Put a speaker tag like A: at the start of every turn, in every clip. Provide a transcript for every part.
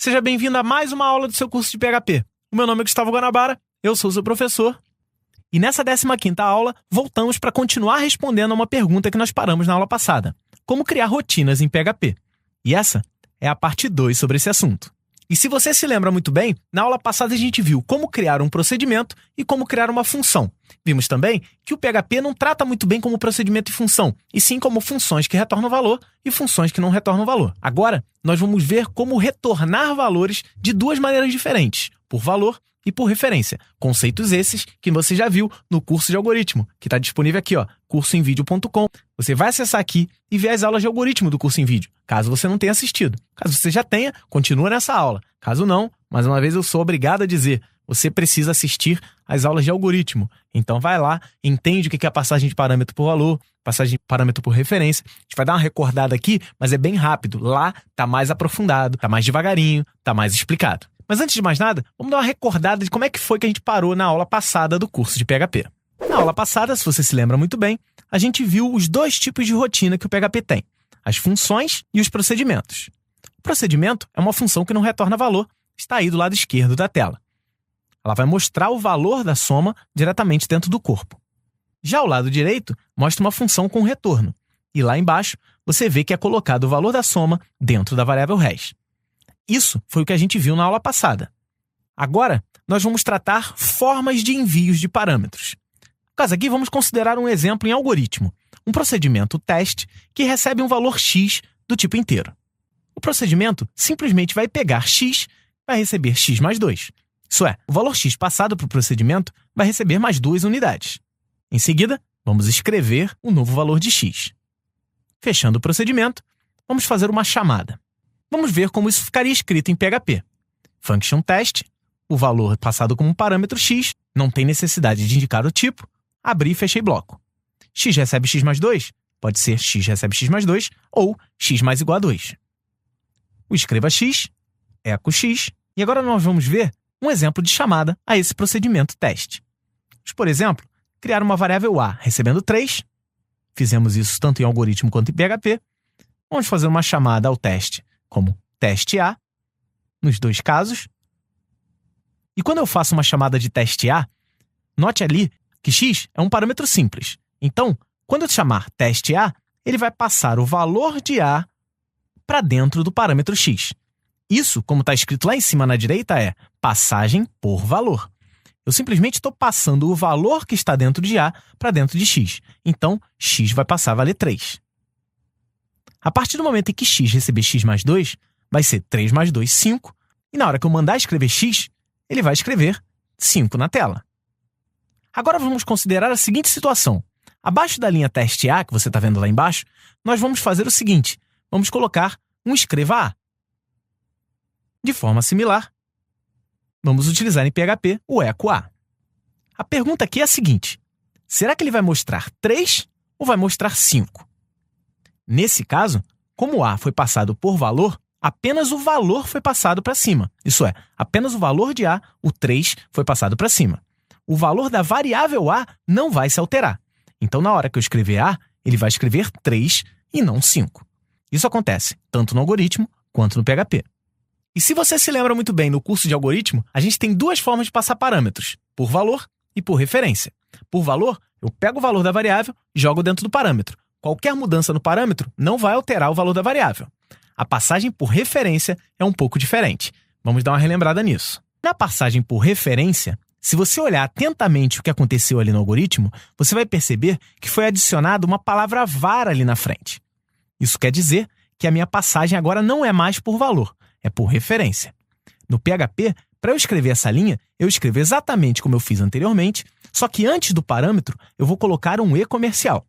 A: Seja bem-vindo a mais uma aula do seu curso de PHP. O meu nome é Gustavo Guanabara, eu sou o seu professor. E nessa 15ª aula, voltamos para continuar respondendo a uma pergunta que nós paramos na aula passada. Como criar rotinas em PHP? E essa é a parte 2 sobre esse assunto. E se você se lembra muito bem, na aula passada a gente viu como criar um procedimento e como criar uma função. Vimos também que o PHP não trata muito bem como procedimento e função, e sim como funções que retornam valor e funções que não retornam valor. Agora, nós vamos ver como retornar valores de duas maneiras diferentes, por valor e por referência. Conceitos esses que você já viu no curso de algoritmo, que está disponível aqui, cursoemvideo.com. Você vai acessar aqui e ver as aulas de algoritmo do curso em vídeo, caso você não tenha assistido. Caso você já tenha, continua nessa aula. Caso não, mais uma vez eu sou obrigado a dizer, você precisa assistir às aulas de algoritmo. Então vai lá, entende o que é a passagem de parâmetro por valor, passagem de parâmetro por referência. A gente vai dar uma recordada aqui, mas é bem rápido. Lá está mais aprofundado, está mais devagarinho, está mais explicado. Mas antes de mais nada, vamos dar uma recordada de como é que foi que a gente parou na aula passada do curso de PHP. Na aula passada, se você se lembra muito bem, a gente viu os dois tipos de rotina que o PHP tem, as funções e os procedimentos. O procedimento é uma função que não retorna valor, está aí do lado esquerdo da tela. Ela vai mostrar o valor da soma diretamente dentro do corpo. Já o lado direito mostra uma função com retorno, e lá embaixo você vê que é colocado o valor da soma dentro da variável res. Isso foi o que a gente viu na aula passada. Agora, nós vamos tratar formas de envios de parâmetros. No caso aqui, vamos considerar um exemplo em algoritmo, um procedimento teste que recebe um valor x do tipo inteiro. O procedimento simplesmente vai pegar x, vai receber x mais 2. Isso é, o valor x passado para o procedimento vai receber mais 2 unidades. Em seguida, vamos escrever o novo valor de x. Fechando o procedimento, vamos fazer uma chamada. Vamos ver como isso ficaria escrito em PHP. Function test, o valor passado como parâmetro x, não tem necessidade de indicar o tipo, abri e fechei bloco. X recebe x mais 2, pode ser x recebe x mais 2 ou x mais igual a 2. O escreva x, eco x, e agora nós vamos ver um exemplo de chamada a esse procedimento teste. Vamos, por exemplo, criar uma variável a recebendo 3, fizemos isso tanto em algoritmo quanto em PHP. Vamos fazer uma chamada ao teste como teste A, nos dois casos. E quando eu faço uma chamada de teste A, note ali que x é um parâmetro simples. Então, quando eu chamar teste A, ele vai passar o valor de A para dentro do parâmetro x. Isso, como está escrito lá em cima na direita, é passagem por valor. Eu simplesmente estou passando o valor que está dentro de A para dentro de x. Então, x vai passar a valer 3. A partir do momento em que x receber x mais 2, vai ser 3 mais 2, 5. E na hora que eu mandar escrever x, ele vai escrever 5 na tela. Agora vamos considerar a seguinte situação. Abaixo da linha teste A, que você está vendo lá embaixo, nós vamos fazer o seguinte. Vamos colocar um escreva A. De forma similar, vamos utilizar em PHP o eco A. A pergunta aqui é a seguinte. Será que ele vai mostrar 3 ou vai mostrar 5? Nesse caso, como A foi passado por valor, apenas o valor foi passado para cima. Isso é, apenas o valor de A, o 3, foi passado para cima. O valor da variável A não vai se alterar. Então, na hora que eu escrever A, ele vai escrever 3 e não 5. Isso acontece tanto no algoritmo quanto no PHP. E se você se lembra muito bem no curso de algoritmo, a gente tem duas formas de passar parâmetros, por valor e por referência. Por valor, eu pego o valor da variável e jogo dentro do parâmetro. Qualquer mudança no parâmetro não vai alterar o valor da variável. A passagem por referência é um pouco diferente. Vamos dar uma relembrada nisso. Na passagem por referência, se você olhar atentamente o que aconteceu ali no algoritmo, você vai perceber que foi adicionada uma palavra var ali na frente. Isso quer dizer que a minha passagem agora não é mais por valor, é por referência. No PHP, para eu escrever essa linha, eu escrevo exatamente como eu fiz anteriormente, só que antes do parâmetro, eu vou colocar um e comercial.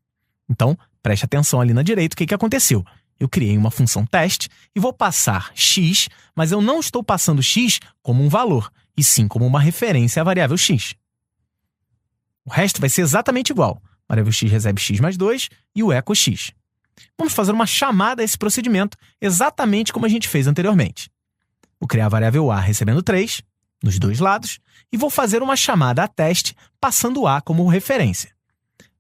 A: Então, preste atenção ali na direita o que aconteceu. Eu criei uma função teste e vou passar x, mas eu não estou passando x como um valor, e sim como uma referência à variável x. O resto vai ser exatamente igual. A variável x recebe x mais 2 e o eco x. Vamos fazer uma chamada a esse procedimento exatamente como a gente fez anteriormente. Vou criar a variável a recebendo 3, nos dois lados, e vou fazer uma chamada a teste passando a como referência.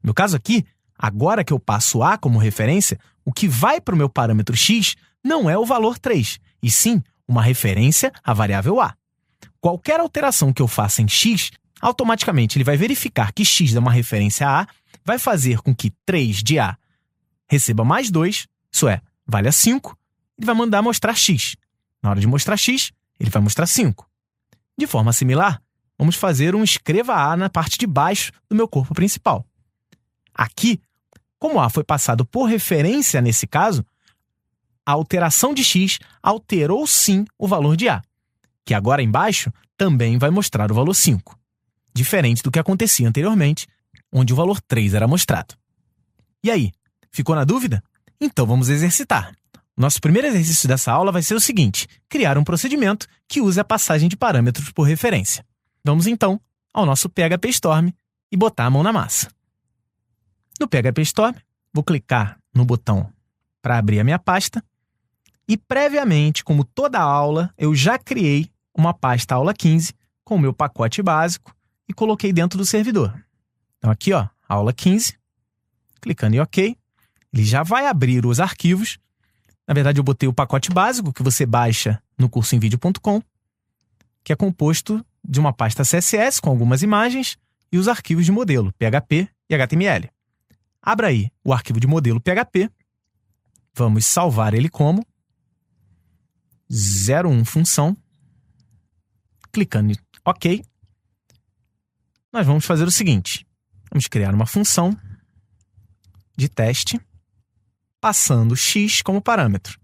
A: No caso aqui, agora que eu passo a como referência, o que vai para o meu parâmetro x não é o valor 3, e sim uma referência à variável a. Qualquer alteração que eu faça em x, automaticamente ele vai verificar que x é uma referência a A, vai fazer com que 3 de A receba mais 2, isso é, valha 5, ele vai mandar mostrar x. Na hora de mostrar x, ele vai mostrar 5. De forma similar, vamos fazer um escreva A na parte de baixo do meu corpo principal. Aqui, como A foi passado por referência nesse caso, a alteração de x alterou sim o valor de A, que agora embaixo também vai mostrar o valor 5, diferente do que acontecia anteriormente, onde o valor 3 era mostrado. E aí, ficou na dúvida? Então vamos exercitar. Nosso primeiro exercício dessa aula vai ser o seguinte: criar um procedimento que use a passagem de parâmetros por referência. Vamos então ao nosso PHP Storm e botar a mão na massa. No PHP Storm, vou clicar no botão para abrir a minha pasta e previamente, como toda aula, eu já criei uma pasta aula 15 com o meu pacote básico e coloquei dentro do servidor. Então aqui, ó, aula 15, clicando em OK, ele já vai abrir os arquivos. Na verdade, eu botei o pacote básico que você baixa no cursoemvideo.com, que é composto de uma pasta CSS com algumas imagens e os arquivos de modelo, PHP e HTML. Abra aí o arquivo de modelo PHP. Vamos salvar ele como 01 função. Clicando em OK. Nós vamos fazer o seguinte. Vamos criar uma função de teste passando x como parâmetro.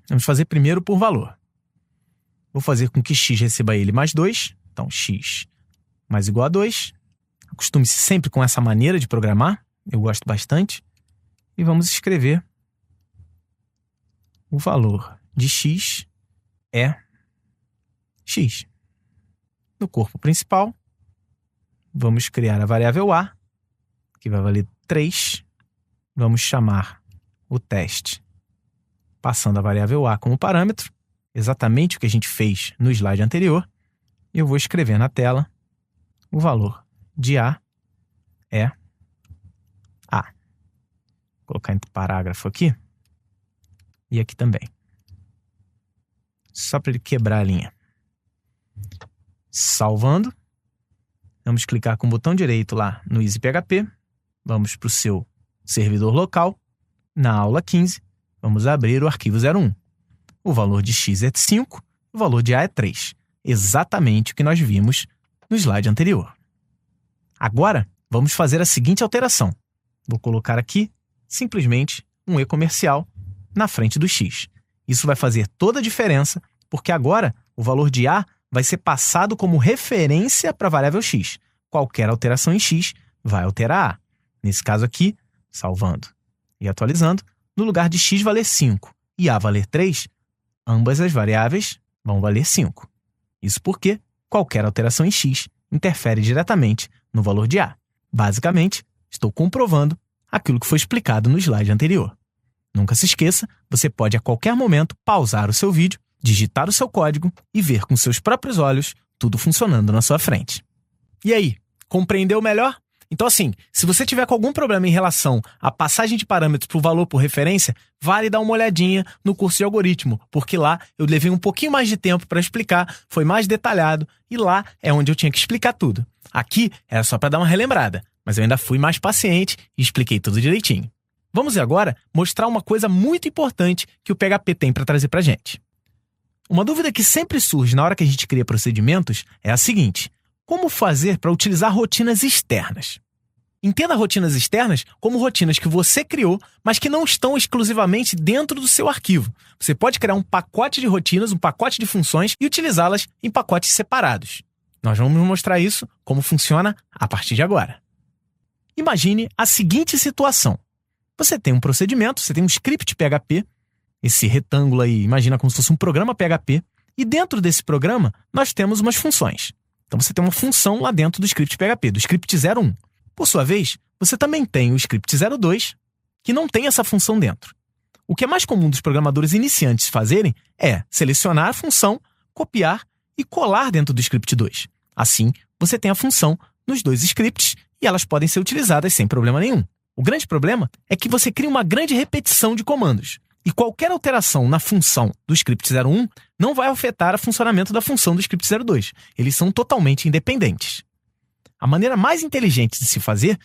A: Vamos fazer primeiro por valor. Vou fazer com que x receba ele mais 2. Então, x mais igual a 2. Acostume-se sempre com essa maneira de programar. Eu gosto bastante. E vamos escrever o valor de x é x. No corpo principal, vamos criar a variável a, que vai valer 3. Vamos chamar o teste passando a variável a como parâmetro, exatamente o que a gente fez no slide anterior. E eu vou escrever na tela o valor de a é a. Vou colocar entre parágrafo aqui e aqui também. Só para ele quebrar a linha. Salvando. Vamos clicar com o botão direito lá no EasyPHP. Vamos para o seu servidor local. Na aula 15, vamos abrir o arquivo 01. O valor de x é 5, o valor de a é 3. Exatamente o que nós vimos no slide anterior. Agora, vamos fazer a seguinte alteração. Vou colocar aqui, simplesmente, um e comercial na frente do x. Isso vai fazer toda a diferença, porque agora o valor de a vai ser passado como referência para a variável x. Qualquer alteração em x vai alterar a. Nesse caso aqui, salvando e atualizando, no lugar de x valer 5 e a valer 3, ambas as variáveis vão valer 5. Isso porque qualquer alteração em x interfere diretamente no valor de a. Basicamente, estou comprovando aquilo que foi explicado no slide anterior. Nunca se esqueça, você pode a qualquer momento pausar o seu vídeo, digitar o seu código e ver com seus próprios olhos tudo funcionando na sua frente. E aí, compreendeu melhor? Então assim, se você tiver com algum problema em relação à passagem de parâmetros para o valor por referência, vale dar uma olhadinha no curso de algoritmo, porque lá eu levei um pouquinho mais de tempo para explicar, foi mais detalhado e lá é onde eu tinha que explicar tudo. Aqui era só para dar uma relembrada, mas eu ainda fui mais paciente e expliquei tudo direitinho. Vamos agora mostrar uma coisa muito importante que o PHP tem para trazer para a gente. Uma dúvida que sempre surge na hora que a gente cria procedimentos é a seguinte: como fazer para utilizar rotinas externas? Entenda rotinas externas como rotinas que você criou, mas que não estão exclusivamente dentro do seu arquivo. Você pode criar um pacote de rotinas, um pacote de funções e utilizá-las em pacotes separados. Nós vamos mostrar isso, como funciona, a partir de agora. Imagine a seguinte situação. Você tem um procedimento, você tem um script PHP, esse retângulo aí, imagina como se fosse um programa PHP, e dentro desse programa nós temos umas funções. Então você tem uma função lá dentro do script PHP, do script 01. Por sua vez, você também tem o script 02, que não tem essa função dentro. O que é mais comum dos programadores iniciantes fazerem é selecionar a função, copiar e colar dentro do script 2. Assim, você tem a função nos dois scripts e elas podem ser utilizadas sem problema nenhum. O grande problema é que você cria uma grande repetição de comandos. E qualquer alteração na função do script 01 não vai afetar o funcionamento da função do script 02. Eles são totalmente independentes. A maneira mais inteligente de se fazer,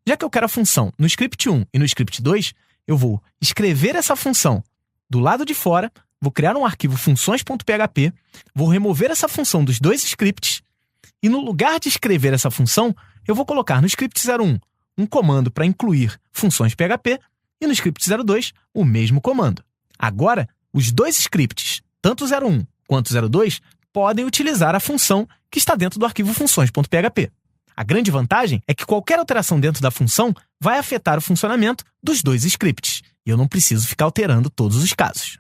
A: já que eu quero a função no script 1 e no script 2, eu vou escrever essa função do lado de fora, vou criar um arquivo funções.php, vou remover essa função dos dois scripts e no lugar de escrever essa função, eu vou colocar no script 01 um comando para incluir funções PHP e no script 02 o mesmo comando. Agora, os dois scripts, tanto o 01 quanto o 02, podem utilizar a função que está dentro do arquivo funções.php. A grande vantagem é que qualquer alteração dentro da função vai afetar o funcionamento dos dois scripts, e eu não preciso ficar alterando todos os casos.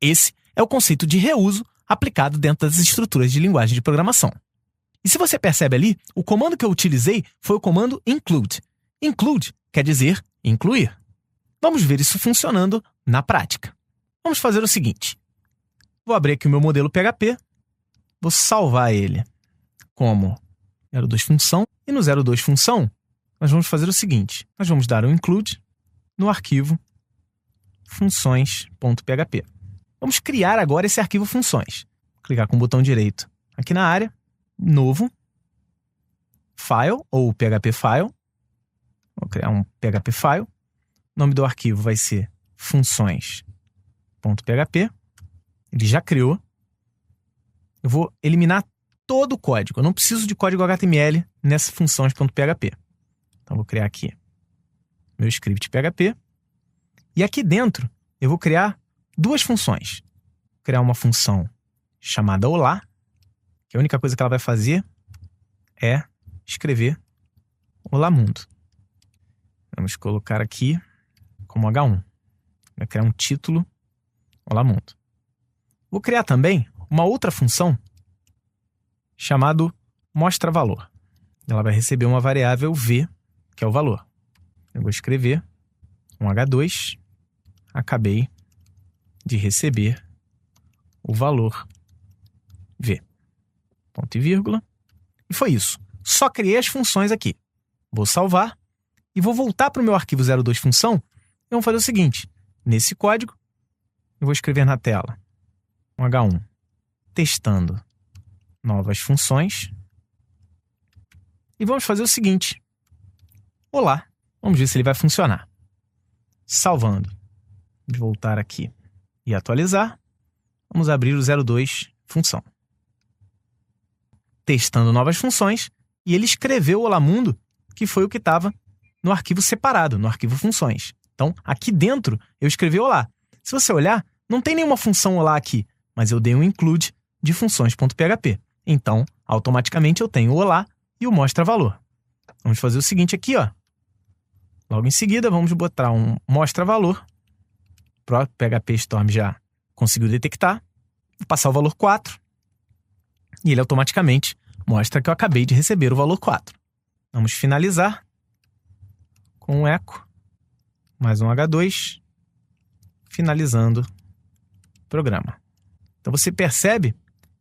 A: Esse é o conceito de reuso aplicado dentro das estruturas de linguagem de programação. E se você percebe ali, o comando que eu utilizei foi o comando include. Include quer dizer incluir. Vamos ver isso funcionando na prática. Vamos fazer o seguinte. Vou abrir aqui o meu modelo PHP, vou salvar ele como 02 função, e no 02 função, nós vamos fazer o seguinte. Nós vamos dar um include no arquivo funções.php. Vamos criar agora esse arquivo funções. Vou clicar com o botão direito aqui na área, novo, file ou PHP file. Vou criar um PHP file. O nome do arquivo vai ser funções.php. Ele já criou. Eu vou eliminar todo o código. Eu não preciso de código HTML nessa funções.php. Então, vou criar aqui meu script PHP. E aqui dentro, eu vou criar duas funções. Vou criar uma função chamada olá, que a única coisa que ela vai fazer é escrever olá mundo. Vamos colocar aqui como H1. Vai criar um título olá mundo. Vou criar também uma outra função chamado mostra valor. Ela vai receber uma variável v, que é o valor. Eu vou escrever um H2, acabei de receber o valor v. Ponto e vírgula. E foi isso. Só criei as funções aqui. Vou salvar e vou voltar para o meu arquivo 02 função e vamos fazer o seguinte. Nesse código, eu vou escrever na tela um H1 testando novas funções. E vamos fazer o seguinte. Olá. Vamos ver se ele vai funcionar. Salvando. Vamos voltar aqui e atualizar. Vamos abrir o 02 função. Testando novas funções. E ele escreveu o olá mundo, que foi o que estava no arquivo separado, no arquivo funções. Então, aqui dentro, eu escrevi olá. Se você olhar, não tem nenhuma função olá aqui, mas eu dei um include de funções.php. Então, automaticamente eu tenho o olá e o mostra valor. Vamos fazer o seguinte aqui, ó. Logo em seguida, vamos botar um mostra valor. O próprio PHP Storm já conseguiu detectar. Vou passar o valor 4. E ele automaticamente mostra que eu acabei de receber o valor 4. Vamos finalizar com um eco. Mais um H2. Finalizando o programa. Então você percebe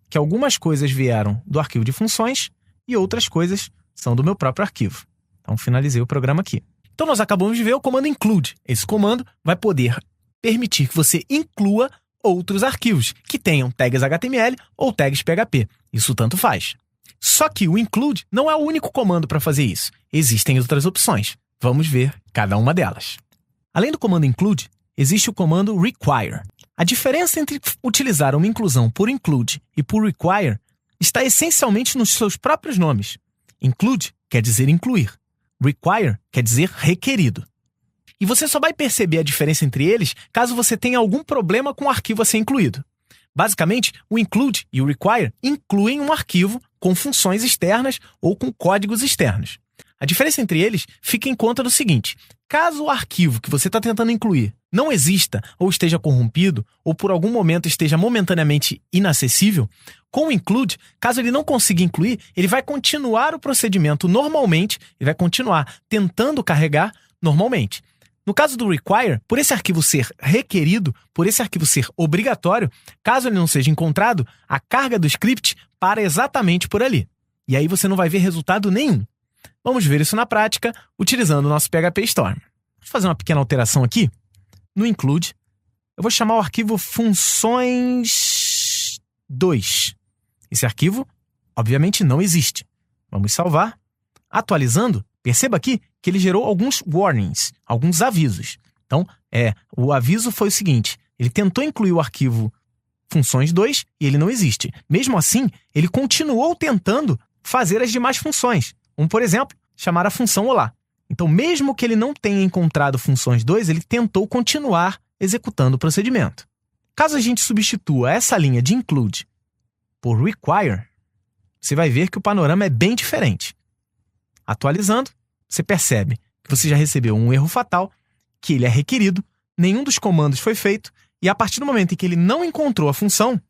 A: que algumas coisas vieram do arquivo de funções e outras coisas são do meu próprio arquivo. Então finalizei o programa aqui. Então nós acabamos de ver o comando include. Esse comando vai poder permitir que você inclua outros arquivos que tenham tags HTML ou tags PHP. Isso tanto faz. Só que o include não é o único comando para fazer isso. Existem outras opções. Vamos ver cada uma delas. Além do comando include, existe o comando require. A diferença entre utilizar uma inclusão por include e por require está essencialmente nos seus próprios nomes. Include quer dizer incluir. Require quer dizer requerido. E você só vai perceber a diferença entre eles caso você tenha algum problema com o arquivo a ser incluído. Basicamente, o include e o require incluem um arquivo com funções externas ou com códigos externos. A diferença entre eles fica em conta do seguinte: caso o arquivo que você está tentando incluir não exista ou esteja corrompido ou por algum momento esteja momentaneamente inacessível, com o include, caso ele não consiga incluir, ele vai continuar o procedimento normalmente, ele vai continuar tentando carregar normalmente. No caso do require, por esse arquivo ser requerido, por esse arquivo ser obrigatório, caso ele não seja encontrado, a carga do script para exatamente por ali. E aí você não vai ver resultado nenhum. Vamos ver isso na prática utilizando o nosso PHP Storm. Vou fazer uma pequena alteração aqui. No include, eu vou chamar o arquivo funções2. Esse arquivo, obviamente, não existe. Vamos salvar. Atualizando, perceba aqui que ele gerou alguns warnings, alguns avisos. Então, o aviso foi o seguinte, ele tentou incluir o arquivo funções2 e ele não existe. Mesmo assim, ele continuou tentando fazer as demais funções. Como, por exemplo, chamar a função olá. Então, mesmo que ele não tenha encontrado funções2, ele tentou continuar executando o procedimento. Caso a gente substitua essa linha de include por require, você vai ver que o panorama é bem diferente. Atualizando, você percebe que você já recebeu um erro fatal, que ele é requerido, nenhum dos comandos foi feito, e a partir do momento em que ele não encontrou a função,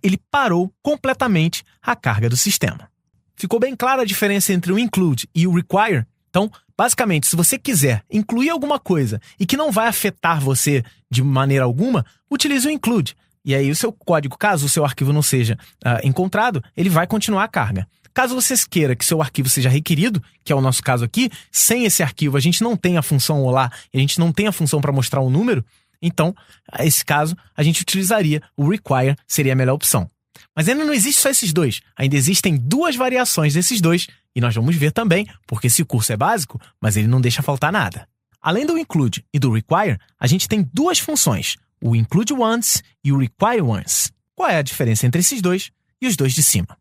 A: ele parou completamente a carga do sistema. Ficou bem clara a diferença entre o include e o require? Então, basicamente, se você quiser incluir alguma coisa e que não vai afetar você de maneira alguma, utilize o include. E aí o seu código, caso o seu arquivo não seja encontrado, ele vai continuar a carga. Caso você queira que seu arquivo seja requerido, que é o nosso caso aqui, sem esse arquivo a gente não tem a função olá e a gente não tem a função para mostrar um número, então, nesse caso, a gente utilizaria o require, seria a melhor opção. Mas ainda não existe só esses dois, ainda existem duas variações desses dois, e nós vamos ver também, porque esse curso é básico, mas ele não deixa faltar nada. Além do include e do require, a gente tem duas funções, o include once e o require once. Qual é a diferença entre esses dois e os dois de cima?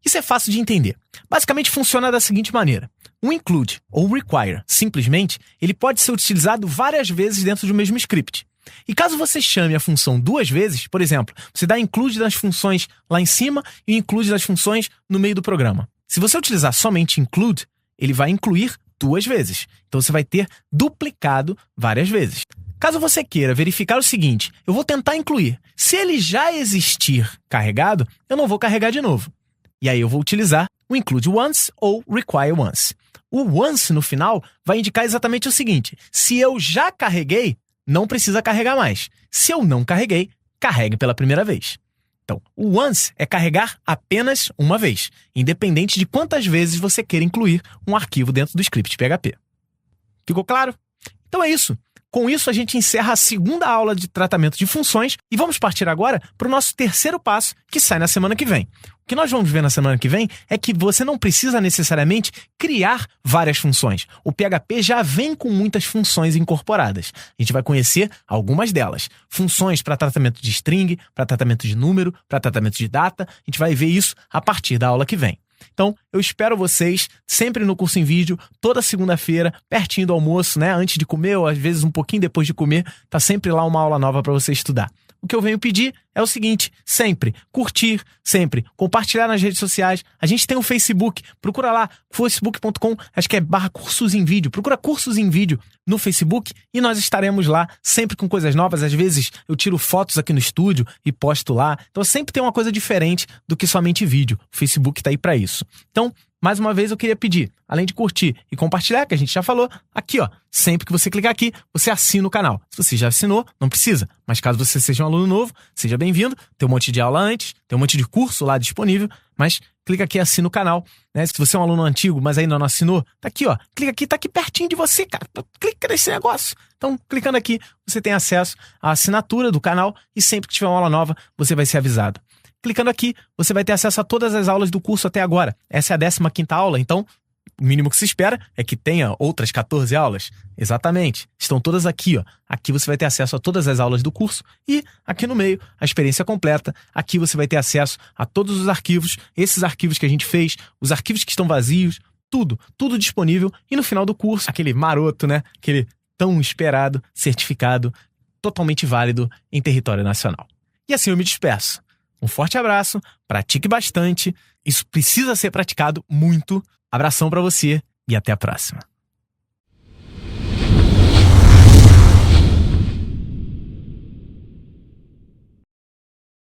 A: Isso é fácil de entender. Basicamente funciona da seguinte maneira. O include ou require, simplesmente, ele pode ser utilizado várias vezes dentro do mesmo script. E caso você chame a função duas vezes, por exemplo, você dá include das funções lá em cima e include das funções no meio do programa. Se você utilizar somente include, ele vai incluir duas vezes. Então você vai ter duplicado várias vezes. Caso você queira verificar o seguinte, eu vou tentar incluir. Se ele já existir carregado, eu não vou carregar de novo. E aí eu vou utilizar o include once ou require once. O once no final vai indicar exatamente o seguinte, se eu já carreguei, não precisa carregar mais. Se eu não carreguei, carregue pela primeira vez. Então, o once é carregar apenas uma vez, independente de quantas vezes você queira incluir um arquivo dentro do script PHP. Ficou claro? Então é isso. Com isso, a gente encerra a segunda aula de tratamento de funções e vamos partir agora para o nosso terceiro passo, que sai na semana que vem. O que nós vamos ver na semana que vem é que você não precisa necessariamente criar várias funções. O PHP já vem com muitas funções incorporadas. A gente vai conhecer algumas delas. Funções para tratamento de string, para tratamento de número, para tratamento de data. A gente vai ver isso a partir da aula que vem. Então, eu espero vocês sempre no curso em vídeo, toda segunda-feira, pertinho do almoço, né? Antes de comer ou às vezes um pouquinho depois de comer, tá sempre lá uma aula nova para você estudar. O que eu venho pedir é o seguinte, sempre curtir, sempre compartilhar nas redes sociais. A gente tem o Facebook, procura lá, facebook.com, acho que é /cursos em vídeo. Procura cursos em vídeo no Facebook e nós estaremos lá sempre com coisas novas. Às vezes eu tiro fotos aqui no estúdio e posto lá. Então sempre tem uma coisa diferente do que somente vídeo. O Facebook tá aí para isso. Então, mais uma vez eu queria pedir, além de curtir e compartilhar, que a gente já falou, aqui ó, sempre que você clicar aqui, você assina o canal. Se você já assinou, não precisa, mas caso você seja um aluno novo, seja bem-vindo, tem um monte de aula antes, tem um monte de curso lá disponível, mas clica aqui e assina o canal, né? Se você é um aluno antigo, mas ainda não assinou, tá aqui ó, clica aqui, tá aqui pertinho de você, cara, clica nesse negócio. Então, clicando aqui, você tem acesso à assinatura do canal e sempre que tiver uma aula nova, você vai ser avisado. Clicando aqui, você vai ter acesso a todas as aulas do curso até agora. Essa é a 15ª aula, então o mínimo que se espera é que tenha outras 14 aulas. Exatamente. Estão todas aqui, ó. Aqui você vai ter acesso a todas as aulas do curso e aqui no meio a experiência completa. Aqui você vai ter acesso a todos os arquivos, esses arquivos que a gente fez, os arquivos que estão vazios, tudo disponível. E no final do curso, aquele maroto, né? Aquele tão esperado certificado totalmente válido em território nacional. E assim eu me despeço. Um forte abraço, pratique bastante, isso precisa ser praticado muito. Abração pra você e até a próxima.